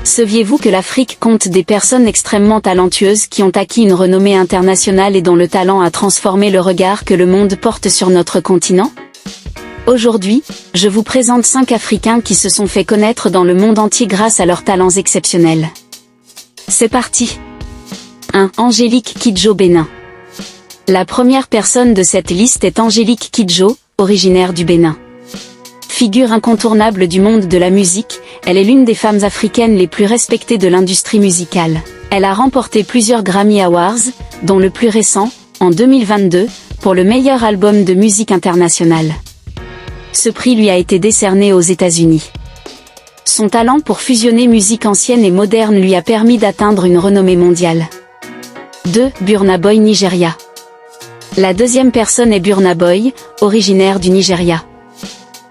Saviez-vous que l'Afrique compte des personnes extrêmement talentueuses qui ont acquis une renommée internationale et dont le talent a transformé le regard que le monde porte sur notre continent? Aujourd'hui, je vous présente 5 Africains qui se sont fait connaître dans le monde entier grâce à leurs talents exceptionnels. C'est parti! 1. Angélique Kidjo Bénin. La première personne de cette liste est Angélique Kidjo, originaire du Bénin. Figure incontournable du monde de la musique, elle est l'une des femmes africaines les plus respectées de l'industrie musicale. Elle a remporté plusieurs Grammy Awards, dont le plus récent, en 2022, pour le meilleur album de musique internationale. Ce prix lui a été décerné aux États-Unis. Son talent pour fusionner musique ancienne et moderne lui a permis d'atteindre une renommée mondiale. 2. Burna Boy Nigeria. La deuxième personne est Burna Boy, originaire du Nigeria.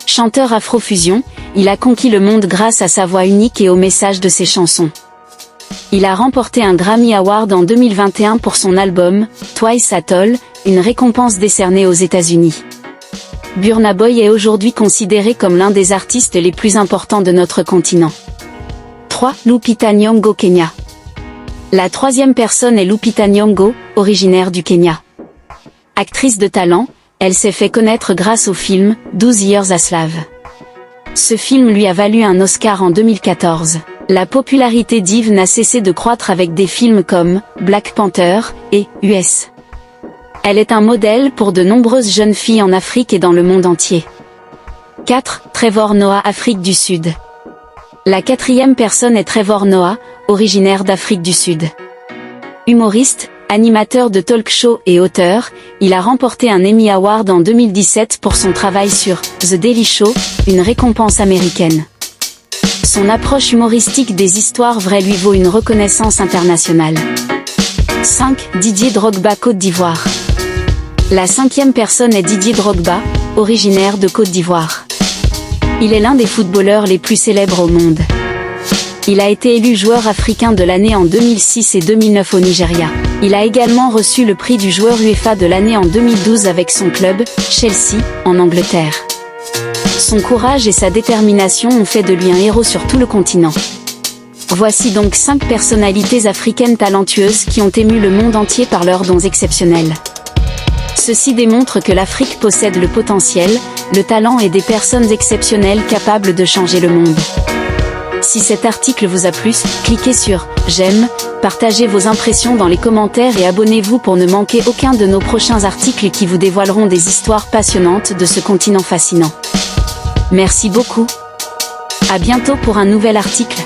Chanteur afro-fusion, il a conquis le monde grâce à sa voix unique et au message de ses chansons. Il a remporté un Grammy Award en 2021 pour son album « Twice Atoll », une récompense décernée aux États-Unis. Burna Boy est aujourd'hui considéré comme l'un des artistes les plus importants de notre continent. 3. Lupita Nyong'o Kenya. La troisième personne est Lupita Nyong'o, originaire du Kenya. Actrice de talent, elle s'est fait connaître grâce au film « 12 Years a Slave ». Ce film lui a valu un Oscar en 2014. La popularité d'Yves n'a cessé de croître avec des films comme Black Panther et US. Elle est un modèle pour de nombreuses jeunes filles en Afrique et dans le monde entier. 4. Trevor Noah, Afrique du Sud. La quatrième personne est Trevor Noah, originaire d'Afrique du Sud. Humoriste, animateur de talk show et auteur, il a remporté un Emmy Award en 2017 pour son travail sur The Daily Show, une récompense américaine. Son approche humoristique des histoires vraies lui vaut une reconnaissance internationale. 5. Didier Drogba, Côte d'Ivoire. La cinquième personne est Didier Drogba, originaire de Côte d'Ivoire. Il est l'un des footballeurs les plus célèbres au monde. Il a été élu joueur africain de l'année en 2006 et 2009 au Nigeria. Il a également reçu le prix du joueur UEFA de l'année en 2012 avec son club, Chelsea, en Angleterre. Son courage et sa détermination ont fait de lui un héros sur tout le continent. Voici donc 5 personnalités africaines talentueuses qui ont ému le monde entier par leurs dons exceptionnels. Ceci démontre que l'Afrique possède le potentiel, le talent et des personnes exceptionnelles capables de changer le monde. Si cet article vous a plu, cliquez sur « J'aime », partagez vos impressions dans les commentaires et abonnez-vous pour ne manquer aucun de nos prochains articles qui vous dévoileront des histoires passionnantes de ce continent fascinant. Merci beaucoup. À bientôt pour un nouvel article.